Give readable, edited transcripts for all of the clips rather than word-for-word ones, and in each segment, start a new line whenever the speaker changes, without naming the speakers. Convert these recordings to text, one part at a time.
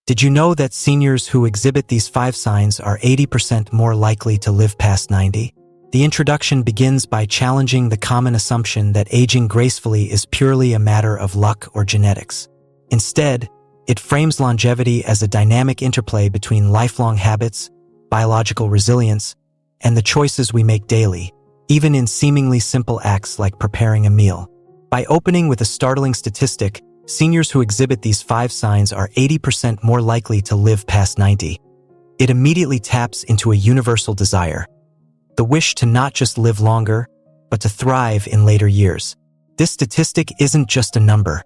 Did you know that seniors who exhibit these 5 signs are 80% more likely to live past 90? The introduction begins by challenging the common assumption that aging gracefully is purely a matter of luck or genetics. Instead, it frames longevity as a dynamic interplay between lifelong habits, biological resilience, and the choices we make daily, even in seemingly simple acts like preparing a meal. By opening with a startling statistic, seniors who exhibit these 5 signs are 80% more likely to live past 90. It immediately taps into a universal desire, the wish to not just live longer, but to thrive in later years. This statistic isn't just a number.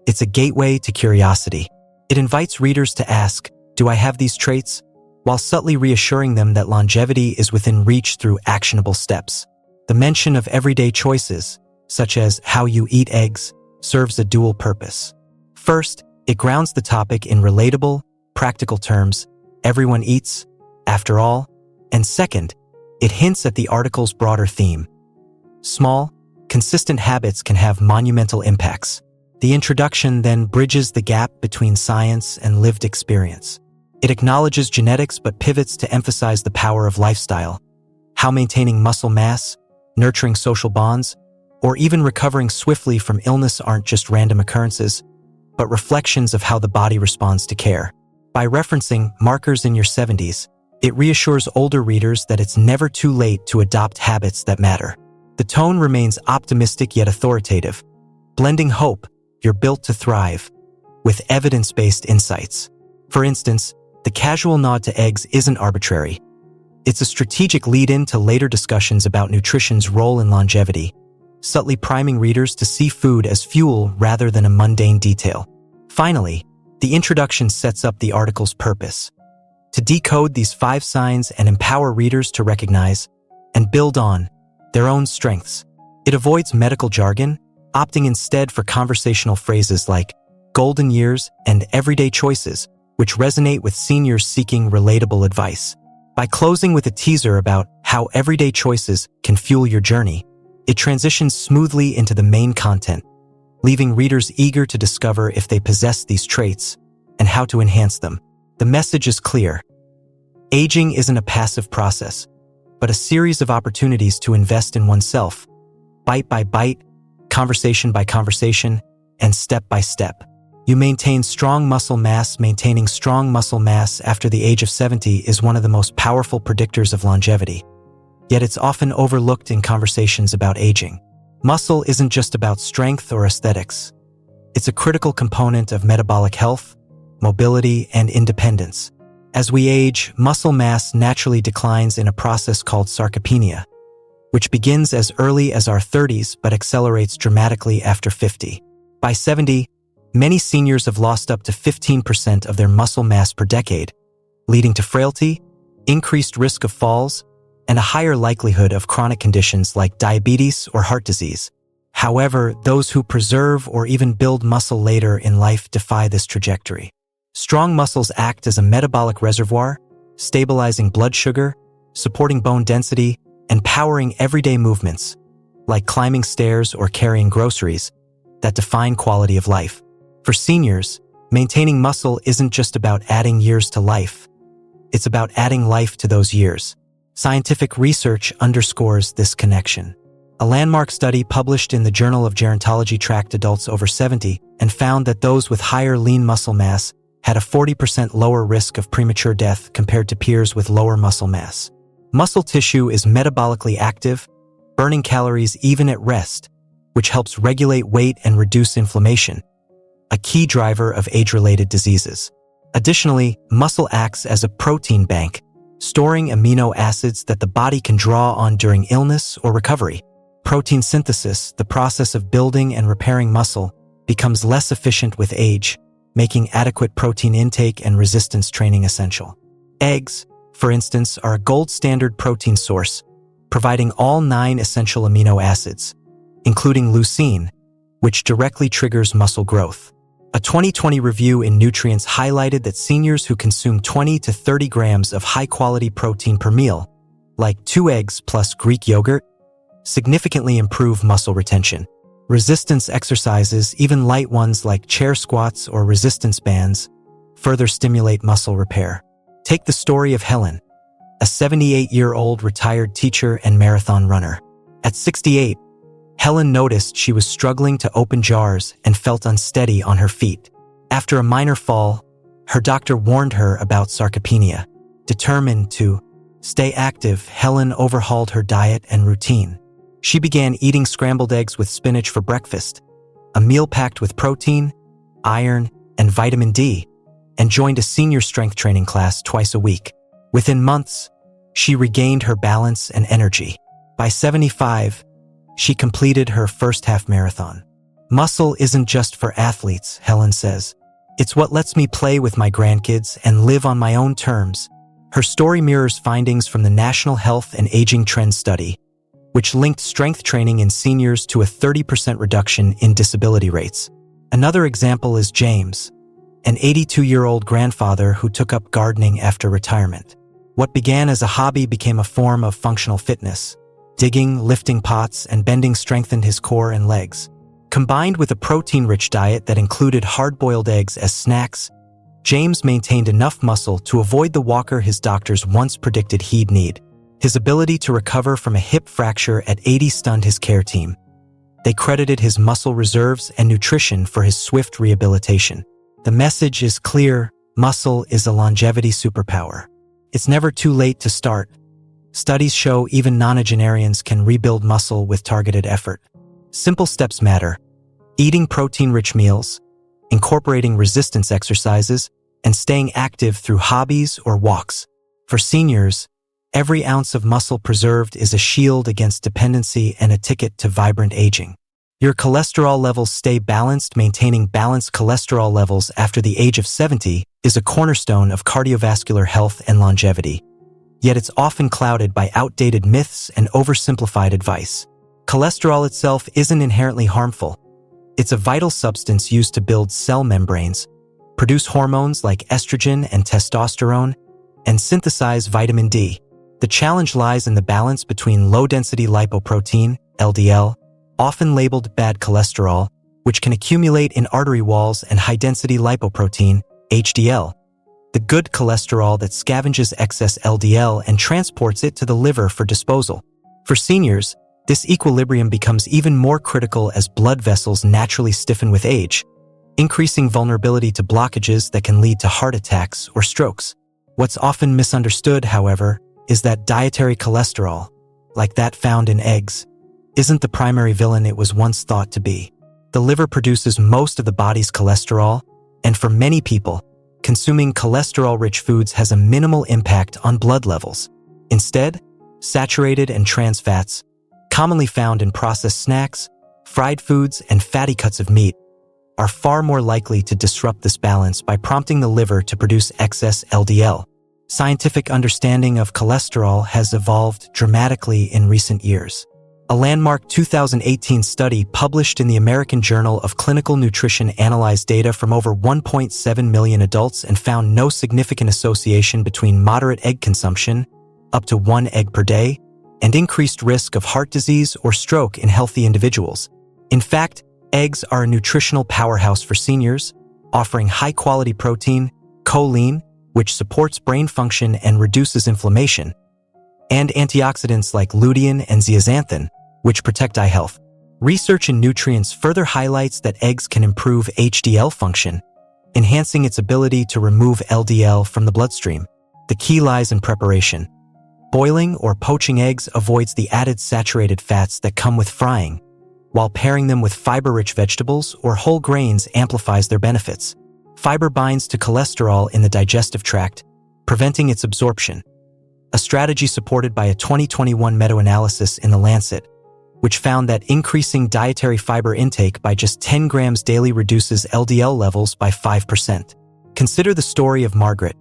It's a gateway to curiosity. It invites readers to ask, do I have these traits? While subtly reassuring them that longevity is within reach through actionable steps. The mention of everyday choices, such as how you eat eggs, serves a dual purpose. First, it grounds the topic in relatable, practical terms, everyone eats, after all, and second, it hints at the article's broader theme. Small, consistent habits can have monumental impacts. The introduction then bridges the gap between science and lived experience. It acknowledges genetics but pivots to emphasize the power of lifestyle, how maintaining muscle mass, nurturing social bonds, or even recovering swiftly from illness aren't just random occurrences, but reflections of how the body responds to care. By referencing markers in your 70s, it reassures older readers that it's never too late to adopt habits that matter. The tone remains optimistic yet authoritative, blending hope, you're built to thrive, with evidence-based insights. For instance, the casual nod to eggs isn't arbitrary. It's a strategic lead-in to later discussions about nutrition's role in longevity, subtly priming readers to see food as fuel rather than a mundane detail. Finally, the introduction sets up the article's purpose: to decode these 5 signs and empower readers to recognize and build on their own strengths. It avoids medical jargon, opting instead for conversational phrases like golden years and everyday choices, which resonate with seniors seeking relatable advice. By closing with a teaser about how everyday choices can fuel your journey, it transitions smoothly into the main content, leaving readers eager to discover if they possess these traits and how to enhance them. The message is clear. Aging isn't a passive process, but a series of opportunities to invest in oneself, bite by bite, conversation by conversation, and step by step. You maintain strong muscle mass. Maintaining strong muscle mass after the age of 70 is one of the most powerful predictors of longevity. Yet it's often overlooked in conversations about aging. Muscle isn't just about strength or aesthetics. It's a critical component of metabolic health, mobility, and independence. As we age, muscle mass naturally declines in a process called sarcopenia, which begins as early as our 30s but accelerates dramatically after 50. By 70, many seniors have lost up to 15% of their muscle mass per decade, leading to frailty, increased risk of falls, and a higher likelihood of chronic conditions like diabetes or heart disease. However, those who preserve or even build muscle later in life defy this trajectory. Strong muscles act as a metabolic reservoir, stabilizing blood sugar, supporting bone density, and powering everyday movements, like climbing stairs or carrying groceries, that define quality of life. For seniors, maintaining muscle isn't just about adding years to life. It's about adding life to those years. Scientific research underscores this connection. A landmark study published in the Journal of Gerontology tracked adults over 70 and found that those with higher lean muscle mass had a 40% lower risk of premature death compared to peers with lower muscle mass. Muscle tissue is metabolically active, burning calories even at rest, which helps regulate weight and reduce inflammation, a key driver of age-related diseases. Additionally, muscle acts as a protein bank, storing amino acids that the body can draw on during illness or recovery. Protein synthesis, the process of building and repairing muscle, becomes less efficient with age, making adequate protein intake and resistance training essential. Eggs, for instance, are a gold standard protein source, providing all 9 essential amino acids, including leucine, which directly triggers muscle growth. A 2020 review in Nutrients highlighted that seniors who consume 20 to 30 grams of high-quality protein per meal, like 2 eggs plus Greek yogurt, significantly improve muscle retention. Resistance exercises, even light ones like chair squats or resistance bands, further stimulate muscle repair. Take the story of Helen, a 78-year-old retired teacher and marathon runner. At 68, Helen noticed she was struggling to open jars and felt unsteady on her feet. After a minor fall, her doctor warned her about sarcopenia. Determined to stay active, Helen overhauled her diet and routine. She began eating scrambled eggs with spinach for breakfast, a meal packed with protein, iron, and vitamin D, and joined a senior strength training class twice a week. Within months, she regained her balance and energy. By 75, she completed her first half marathon. Muscle isn't just for athletes, Helen says. It's what lets me play with my grandkids and live on my own terms. Her story mirrors findings from the National Health and Aging Trends Study, which linked strength training in seniors to a 30% reduction in disability rates. Another example is James, an 82-year-old grandfather who took up gardening after retirement. What began as a hobby became a form of functional fitness. Digging, lifting pots, and bending strengthened his core and legs. Combined with a protein-rich diet that included hard-boiled eggs as snacks, James maintained enough muscle to avoid the walker his doctors once predicted he'd need. His ability to recover from a hip fracture at 80 stunned his care team. They credited his muscle reserves and nutrition for his swift rehabilitation. The message is clear: muscle is a longevity superpower. It's never too late to start. Studies show even nonagenarians can rebuild muscle with targeted effort. Simple steps matter: eating protein-rich meals, incorporating resistance exercises, and staying active through hobbies or walks. For seniors, every ounce of muscle preserved is a shield against dependency and a ticket to vibrant aging. Your cholesterol levels stay balanced. Maintaining balanced cholesterol levels after the age of 70 is a cornerstone of cardiovascular health and longevity. Yet it's often clouded by outdated myths and oversimplified advice. Cholesterol itself isn't inherently harmful. It's a vital substance used to build cell membranes, produce hormones like estrogen and testosterone, and synthesize vitamin D. The challenge lies in the balance between low-density lipoprotein, LDL, often labeled bad cholesterol, which can accumulate in artery walls, and high-density lipoprotein, HDL, the good cholesterol that scavenges excess LDL and transports it to the liver for disposal. For seniors, this equilibrium becomes even more critical as blood vessels naturally stiffen with age, increasing vulnerability to blockages that can lead to heart attacks or strokes. What's often misunderstood, however, is that dietary cholesterol, like that found in eggs, isn't the primary villain it was once thought to be. The liver produces most of the body's cholesterol, and for many people, consuming cholesterol-rich foods has a minimal impact on blood levels. Instead, saturated and trans fats, commonly found in processed snacks, fried foods, and fatty cuts of meat, are far more likely to disrupt this balance by prompting the liver to produce excess LDL. Scientific understanding of cholesterol has evolved dramatically in recent years. A landmark 2018 study published in the American Journal of Clinical Nutrition analyzed data from over 1.7 million adults and found no significant association between moderate egg consumption, up to 1 egg per day, and increased risk of heart disease or stroke in healthy individuals. In fact, eggs are a nutritional powerhouse for seniors, offering high-quality protein, choline, which supports brain function and reduces inflammation, and antioxidants like lutein and zeaxanthin, which protect eye health. Research in nutrients further highlights that eggs can improve HDL function, enhancing its ability to remove LDL from the bloodstream. The key lies in preparation. Boiling or poaching eggs avoids the added saturated fats that come with frying, while pairing them with fiber-rich vegetables or whole grains amplifies their benefits. Fiber binds to cholesterol in the digestive tract, preventing its absorption, a strategy supported by a 2021 meta-analysis in The Lancet, which found that increasing dietary fiber intake by just 10 grams daily reduces LDL levels by 5%. Consider the story of Margaret,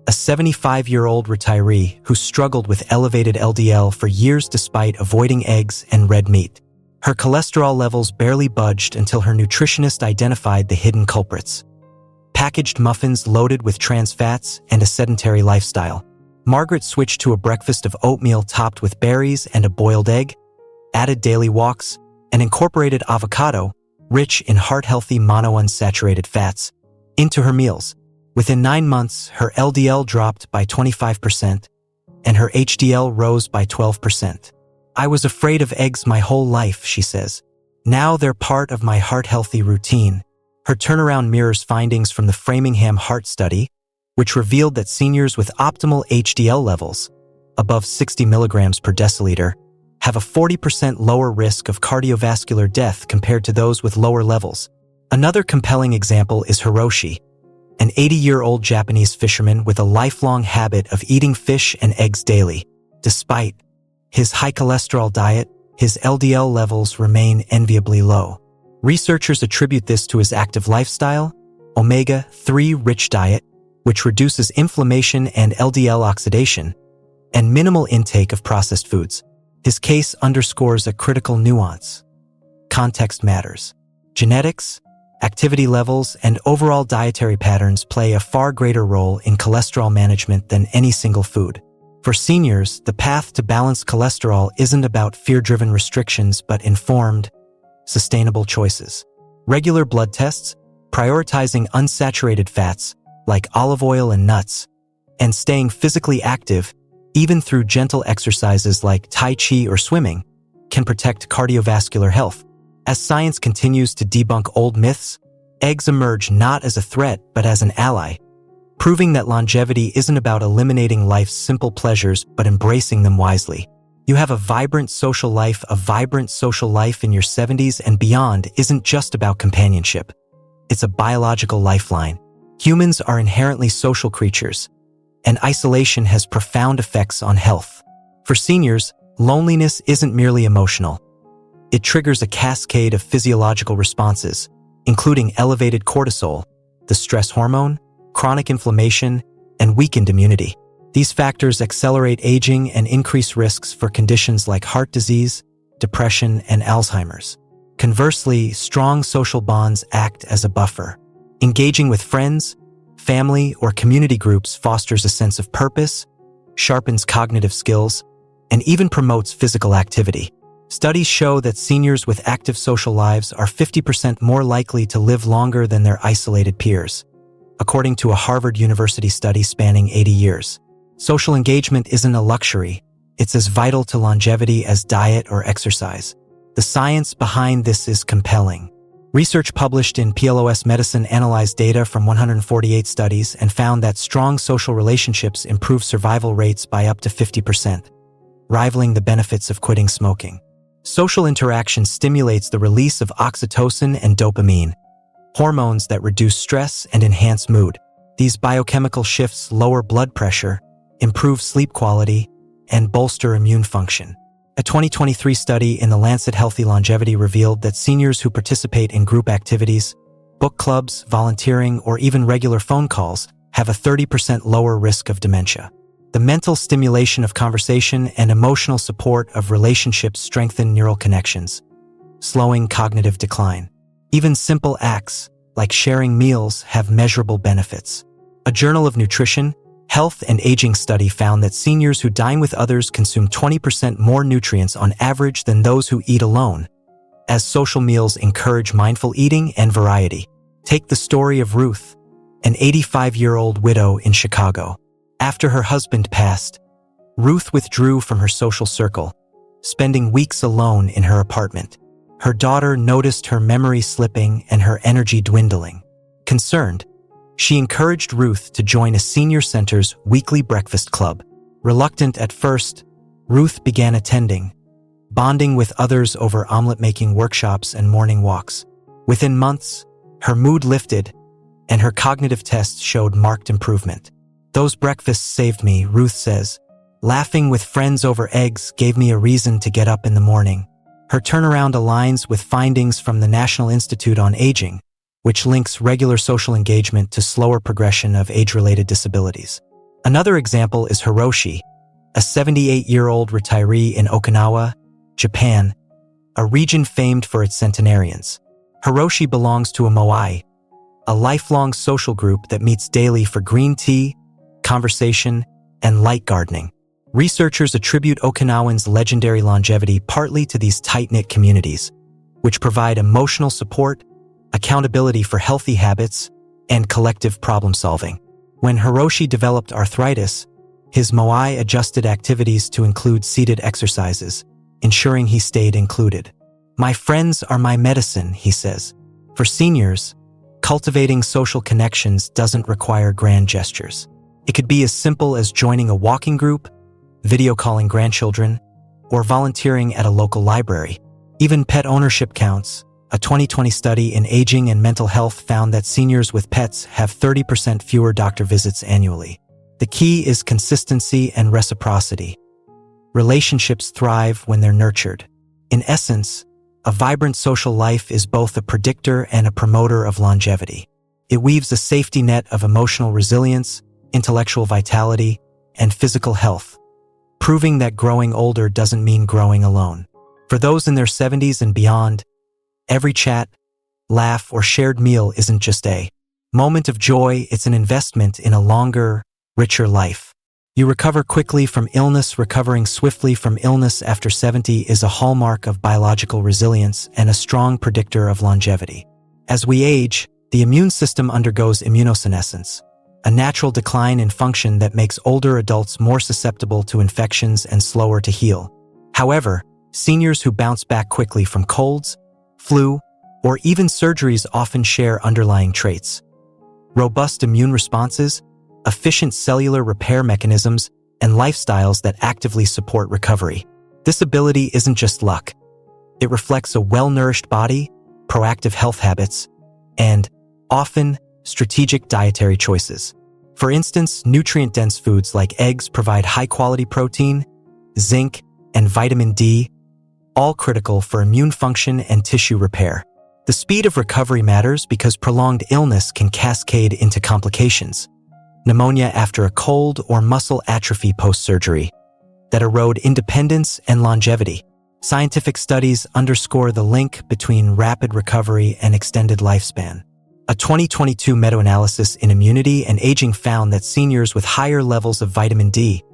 a 75-year-old retiree who struggled with elevated LDL for years despite avoiding eggs and red meat. Her cholesterol levels barely budged until her nutritionist identified the hidden culprits: packaged muffins loaded with trans fats and a sedentary lifestyle. Margaret switched to a breakfast of oatmeal topped with berries and a boiled egg, added daily walks, and incorporated avocado, rich in heart-healthy monounsaturated fats, into her meals. Within 9 months, her LDL dropped by 25%, and her HDL rose by 12%. I was afraid of eggs my whole life, she says. Now they're part of my heart-healthy routine. Her turnaround mirrors findings from the Framingham Heart Study, which revealed that seniors with optimal HDL levels, above 60 milligrams per deciliter, have a 40% lower risk of cardiovascular death compared to those with lower levels. Another compelling example is Hiroshi, an 80-year-old Japanese fisherman with a lifelong habit of eating fish and eggs daily. Despite his high cholesterol diet, his LDL levels remain enviably low. Researchers attribute this to his active lifestyle, omega-3 rich diet, which reduces inflammation and LDL oxidation, and minimal intake of processed foods. His case underscores a critical nuance. Context matters. Genetics, activity levels, and overall dietary patterns play a far greater role in cholesterol management than any single food. For seniors, the path to balanced cholesterol isn't about fear-driven restrictions but informed, sustainable choices. Regular blood tests, prioritizing unsaturated fats like olive oil and nuts, and staying physically active, even through gentle exercises like Tai Chi or swimming, can protect cardiovascular health. As science continues to debunk old myths, eggs emerge not as a threat but as an ally, proving that longevity isn't about eliminating life's simple pleasures but embracing them wisely. You have a vibrant social life. A vibrant social life in your 70s and beyond isn't just about companionship. It's a biological lifeline. Humans are inherently social creatures, and isolation has profound effects on health. For seniors, loneliness isn't merely emotional. It triggers a cascade of physiological responses, including elevated cortisol, the stress hormone, chronic inflammation, and weakened immunity. These factors accelerate aging and increase risks for conditions like heart disease, depression, and Alzheimer's. Conversely, strong social bonds act as a buffer. Engaging with friends, family, or community groups fosters a sense of purpose, sharpens cognitive skills, and even promotes physical activity. Studies show that seniors with active social lives are 50% more likely to live longer than their isolated peers, according to a Harvard University study spanning 80 years. Social engagement isn't a luxury. It's as vital to longevity as diet or exercise. The science behind this is compelling. Research published in PLOS Medicine analyzed data from 148 studies and found that strong social relationships improve survival rates by up to 50%, rivaling the benefits of quitting smoking. Social interaction stimulates the release of oxytocin and dopamine, hormones that reduce stress and enhance mood. These biochemical shifts lower blood pressure, improve sleep quality, and bolster immune function. A 2023 study in the Lancet Healthy Longevity revealed that seniors who participate in group activities, book clubs, volunteering, or even regular phone calls have a 30% lower risk of dementia. The mental stimulation of conversation and emotional support of relationships strengthen neural connections, slowing cognitive decline. Even simple acts, like sharing meals, have measurable benefits. A Journal of Nutrition, Health and Aging study found that seniors who dine with others consume 20% more nutrients on average than those who eat alone, as social meals encourage mindful eating and variety. Take the story of Ruth, an 85-year-old widow in Chicago. After her husband passed, Ruth withdrew from her social circle, spending weeks alone in her apartment. Her daughter noticed her memory slipping and her energy dwindling. Concerned, she encouraged Ruth to join a senior center's weekly breakfast club. Reluctant at first, Ruth began attending, bonding with others over omelet-making workshops and morning walks. Within months, her mood lifted, and her cognitive tests showed marked improvement. "Those breakfasts saved me," Ruth says. "Laughing with friends over eggs gave me a reason to get up in the morning." Her turnaround aligns with findings from the National Institute on Aging, which links regular social engagement to slower progression of age-related disabilities. Another example is Hiroshi, a 78-year-old retiree in Okinawa, Japan, a region famed for its centenarians. Hiroshi belongs to a moai, a lifelong social group that meets daily for green tea, conversation, and light gardening. Researchers attribute Okinawans' legendary longevity partly to these tight-knit communities, which provide emotional support, accountability for healthy habits, and collective problem-solving. When Hiroshi developed arthritis, his moai adjusted activities to include seated exercises, ensuring he stayed included. "My friends are my medicine," he says. For seniors, cultivating social connections doesn't require grand gestures. It could be as simple as joining a walking group, video calling grandchildren, or volunteering at a local library. Even pet ownership counts. A 2020 study in aging and mental health found that seniors with pets have 30% fewer doctor visits annually. The key is consistency and reciprocity. Relationships thrive when they're nurtured. In essence, a vibrant social life is both a predictor and a promoter of longevity. It weaves a safety net of emotional resilience, intellectual vitality, and physical health, proving that growing older doesn't mean growing alone. For those in their 70s and beyond, every chat, laugh, or shared meal isn't just a moment of joy, it's an investment in a longer, richer life. You recover quickly from illness. Recovering swiftly from illness after 70 is a hallmark of biological resilience and a strong predictor of longevity. As we age, the immune system undergoes immunosenescence, a natural decline in function that makes older adults more susceptible to infections and slower to heal. However, seniors who bounce back quickly from colds, flu, or even surgeries often share underlying traits: robust immune responses, efficient cellular repair mechanisms, and lifestyles that actively support recovery. This ability isn't just luck. It reflects a well-nourished body, proactive health habits, and, often, strategic dietary choices. For instance, nutrient-dense foods like eggs provide high-quality protein, zinc, and vitamin D, all critical for immune function and tissue repair. The speed of recovery matters because prolonged illness can cascade into complications: pneumonia after a cold or muscle atrophy post-surgery that erode independence and longevity. Scientific studies underscore the link between rapid recovery and extended lifespan. A 2022 meta-analysis in immunity and aging found that seniors with higher levels of vitamin D,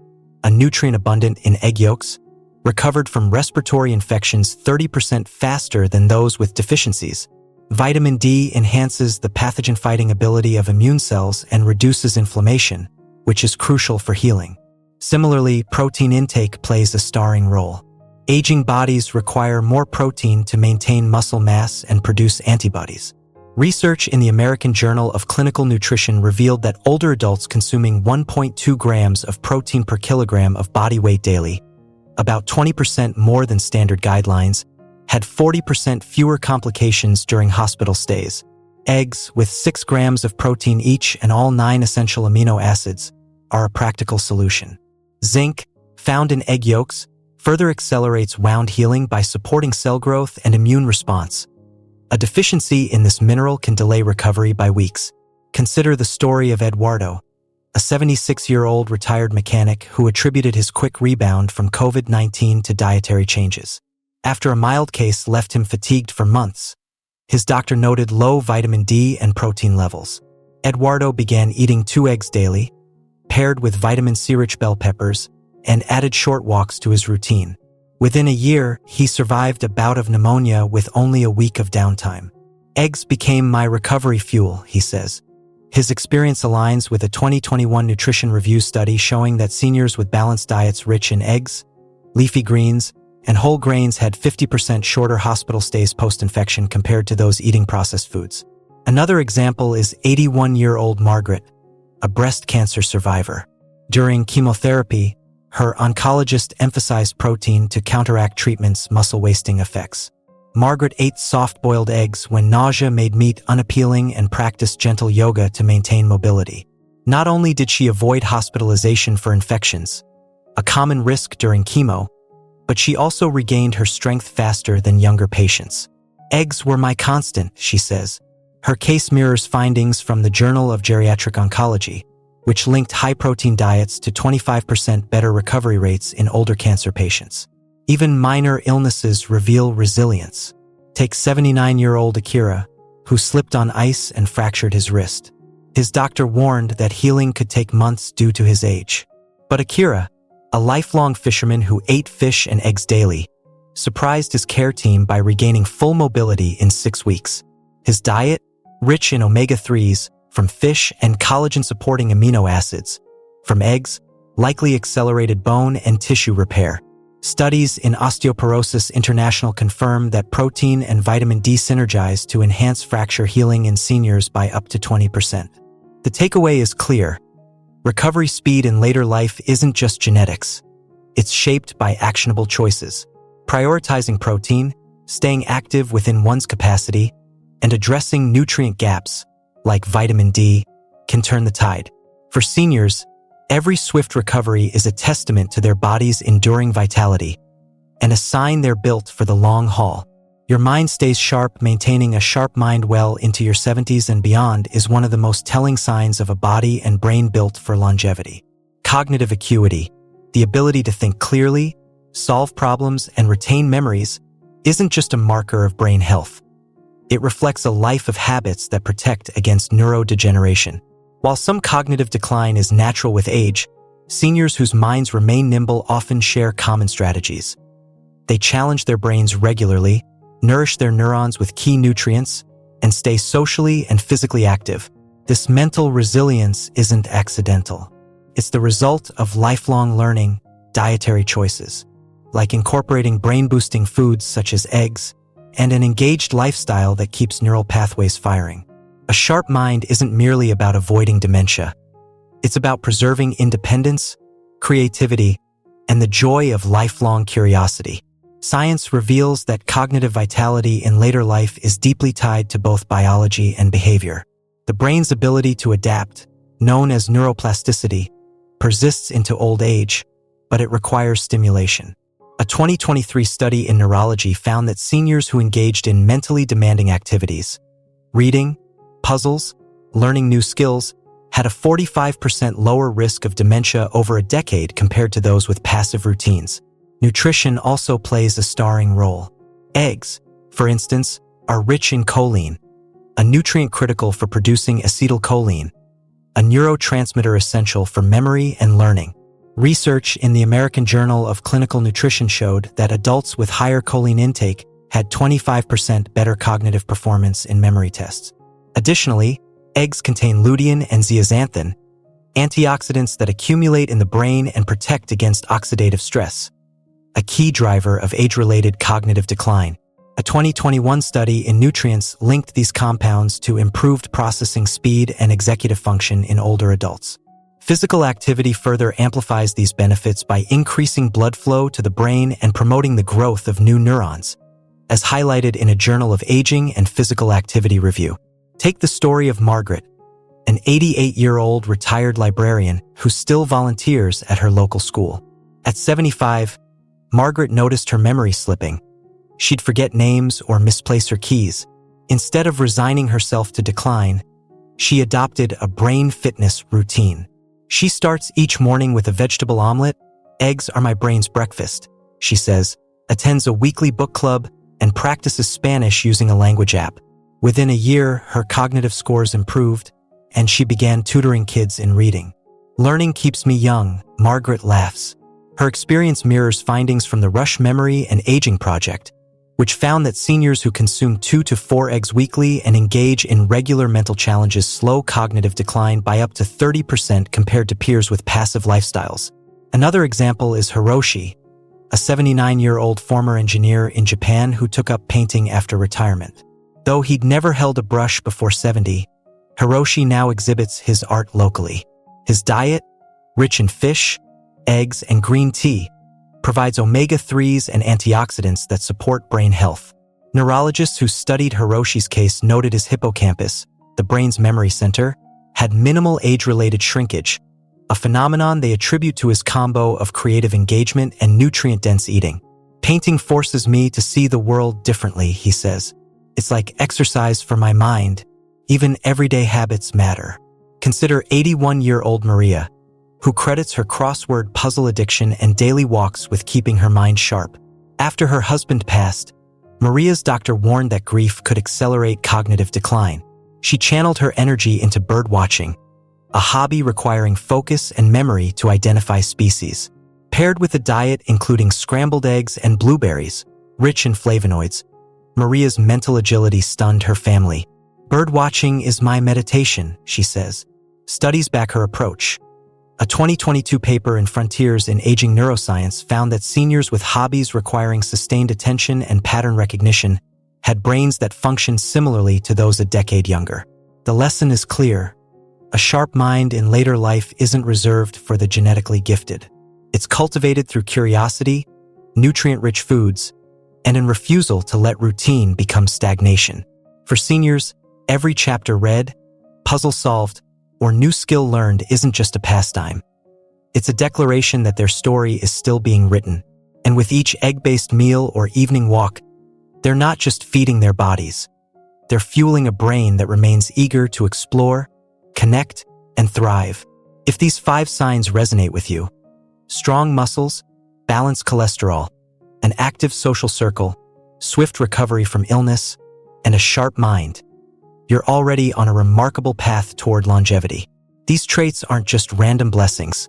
a nutrient abundant in egg yolks, recovered from respiratory infections 30% faster than those with deficiencies. Vitamin D enhances the pathogen-fighting ability of immune cells and reduces inflammation, which is crucial for healing. Similarly, protein intake plays a starring role. Aging bodies require more protein to maintain muscle mass and produce antibodies. Research in the American Journal of Clinical Nutrition revealed that older adults consuming 1.2 grams of protein per kilogram of body weight daily, about 20% more than standard guidelines, had 40% fewer complications during hospital stays. Eggs, with 6 grams of protein each and all 9 essential amino acids, are a practical solution. Zinc, found in egg yolks, further accelerates wound healing by supporting cell growth and immune response. A deficiency in this mineral can delay recovery by weeks. Consider the story of Eduardo, a 76-year-old retired mechanic who attributed his quick rebound from COVID-19 to dietary changes. After a mild case left him fatigued for months, his doctor noted low vitamin D and protein levels. Eduardo began eating 2 eggs daily, paired with vitamin C-rich bell peppers, and added short walks to his routine. Within a year, he survived a bout of pneumonia with only a week of downtime. "Eggs became my recovery fuel," he says. His experience aligns with a 2021 Nutrition Review study showing that seniors with balanced diets rich in eggs, leafy greens, and whole grains had 50% shorter hospital stays post-infection compared to those eating processed foods. Another example is 81-year-old Margaret, a breast cancer survivor. During chemotherapy, her oncologist emphasized protein to counteract treatment's muscle-wasting effects. Margaret ate soft-boiled eggs when nausea made meat unappealing and practiced gentle yoga to maintain mobility. Not only did she avoid hospitalization for infections, a common risk during chemo, but she also regained her strength faster than younger patients. "Eggs were my constant," she says. Her case mirrors findings from the Journal of Geriatric Oncology, which linked high-protein diets to 25% better recovery rates in older cancer patients. Even minor illnesses reveal resilience. Take 79-year-old Akira, who slipped on ice and fractured his wrist. His doctor warned that healing could take months due to his age. But Akira, a lifelong fisherman who ate fish and eggs daily, surprised his care team by regaining full mobility in 6 weeks. His diet, rich in omega-3s, from fish, and collagen-supporting amino acids. From eggs, likely accelerated bone and tissue repair. Studies in Osteoporosis International confirm that protein and vitamin D synergize to enhance fracture healing in seniors by up to 20%. The takeaway is clear. Recovery speed in later life isn't just genetics. It's shaped by actionable choices. Prioritizing protein, staying active within one's capacity, and addressing nutrient gaps, like vitamin D, can turn the tide. For seniors, every swift recovery is a testament to their body's enduring vitality and a sign they're built for the long haul. Your mind stays sharp. Maintaining a sharp mind well into your 70s and beyond is one of the most telling signs of a body and brain built for longevity. Cognitive acuity, the ability to think clearly, solve problems, and retain memories, isn't just a marker of brain health. It reflects a life of habits that protect against neurodegeneration. While some cognitive decline is natural with age, seniors whose minds remain nimble often share common strategies. They challenge their brains regularly, nourish their neurons with key nutrients, and stay socially and physically active. This mental resilience isn't accidental. It's the result of lifelong learning, dietary choices, like incorporating brain-boosting foods such as eggs, and an engaged lifestyle that keeps neural pathways firing. A sharp mind isn't merely about avoiding dementia. It's about preserving independence, creativity, and the joy of lifelong curiosity. Science reveals that cognitive vitality in later life is deeply tied to both biology and behavior. The brain's ability to adapt, known as neuroplasticity, persists into old age, but it requires stimulation. A 2023 study in neurology found that seniors who engaged in mentally demanding activities, reading, puzzles, learning new skills, had a 45% lower risk of dementia over a decade compared to those with passive routines. Nutrition also plays a starring role. Eggs, for instance, are rich in choline, a nutrient critical for producing acetylcholine, a neurotransmitter essential for memory and learning. Research in the American Journal of Clinical Nutrition showed that adults with higher choline intake had 25% better cognitive performance in memory tests. Additionally, eggs contain lutein and zeaxanthin, antioxidants that accumulate in the brain and protect against oxidative stress, a key driver of age-related cognitive decline. A 2021 study in Nutrients linked these compounds to improved processing speed and executive function in older adults. Physical activity further amplifies these benefits by increasing blood flow to the brain and promoting the growth of new neurons, as highlighted in a Journal of Aging and Physical Activity review. Take the story of Margaret, an 88-year-old retired librarian who still volunteers at her local school. At 75, Margaret noticed her memory slipping. She'd forget names or misplace her keys. Instead of resigning herself to decline, she adopted a brain fitness routine. She starts each morning with a vegetable omelet. Eggs are my brain's breakfast, she says, attends a weekly book club, and practices Spanish using a language app. Within a year, her cognitive scores improved, and she began tutoring kids in reading. Learning keeps me young, Margaret laughs. Her experience mirrors findings from the Rush Memory and Aging Project, which found that seniors who consume 2 to 4 eggs weekly and engage in regular mental challenges slow cognitive decline by up to 30% compared to peers with passive lifestyles. Another example is Hiroshi, a 79-year-old former engineer in Japan who took up painting after retirement. Though he'd never held a brush before 70, Hiroshi now exhibits his art locally. His diet, rich in fish, eggs, and green tea, provides omega-3s and antioxidants that support brain health. Neurologists who studied Hiroshi's case noted his hippocampus, the brain's memory center, had minimal age-related shrinkage, a phenomenon they attribute to his combo of creative engagement and nutrient-dense eating. Painting forces me to see the world differently, he says. It's like exercise for my mind. Even everyday habits matter. Consider 81-year-old Maria, who credits her crossword puzzle addiction and daily walks with keeping her mind sharp. After her husband passed, Maria's doctor warned that grief could accelerate cognitive decline. She channeled her energy into bird watching, a hobby requiring focus and memory to identify species. Paired with a diet including scrambled eggs and blueberries, rich in flavonoids, Maria's mental agility stunned her family. Birdwatching is my meditation, she says. Studies back her approach. A 2022 paper in Frontiers in Aging Neuroscience found that seniors with hobbies requiring sustained attention and pattern recognition had brains that functioned similarly to those a decade younger. The lesson is clear. A sharp mind in later life isn't reserved for the genetically gifted. It's cultivated through curiosity, nutrient-rich foods, and in refusal to let routine become stagnation. For seniors, every chapter read, puzzle solved, or new skill learned isn't just a pastime. It's a declaration that their story is still being written. And with each egg-based meal or evening walk, they're not just feeding their bodies. They're fueling a brain that remains eager to explore, connect, and thrive. If these 5 signs resonate with you, strong muscles, balanced cholesterol, an active social circle, swift recovery from illness, and a sharp mind, you're already on a remarkable path toward longevity. These traits aren't just random blessings.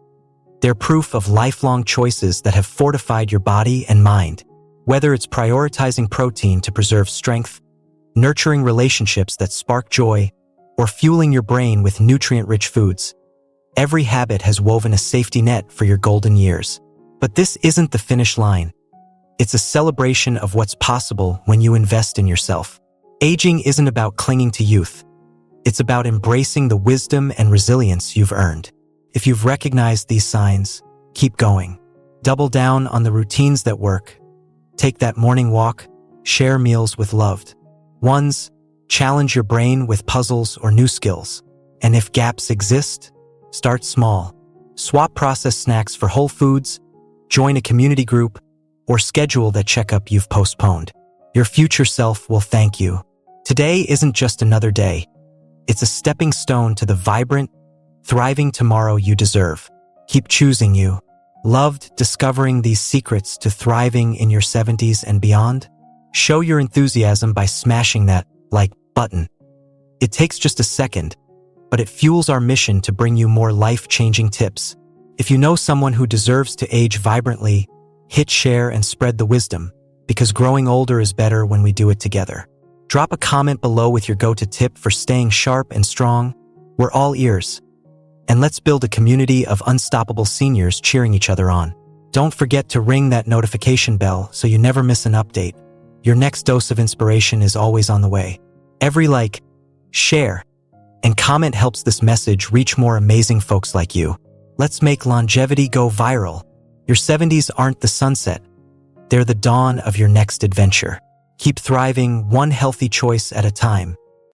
They're proof of lifelong choices that have fortified your body and mind. Whether it's prioritizing protein to preserve strength, nurturing relationships that spark joy, or fueling your brain with nutrient-rich foods, every habit has woven a safety net for your golden years. But this isn't the finish line. It's a celebration of what's possible when you invest in yourself. Aging isn't about clinging to youth. It's about embracing the wisdom and resilience you've earned. If you've recognized these signs, keep going. Double down on the routines that work. Take that morning walk, share meals with loved ones, challenge your brain with puzzles or new skills. And if gaps exist, start small. Swap processed snacks for whole foods, join a community group, or schedule that checkup you've postponed. Your future self will thank you. Today isn't just another day. It's a stepping stone to the vibrant, thriving tomorrow you deserve. Keep choosing you. Loved discovering these secrets to thriving in your 70s and beyond? Show your enthusiasm by smashing that like button. It takes just a second, but it fuels our mission to bring you more life-changing tips. If you know someone who deserves to age vibrantly, hit share and spread the wisdom, because growing older is better when we do it together. Drop a comment below with your go-to tip for staying sharp and strong. We're all ears. And let's build a community of unstoppable seniors cheering each other on. Don't forget to ring that notification bell so you never miss an update. Your next dose of inspiration is always on the way. Every like, share, and comment helps this message reach more amazing folks like you. Let's make longevity go viral. Your 70s aren't the sunset. They're the dawn of your next adventure. Keep thriving one healthy choice at a time.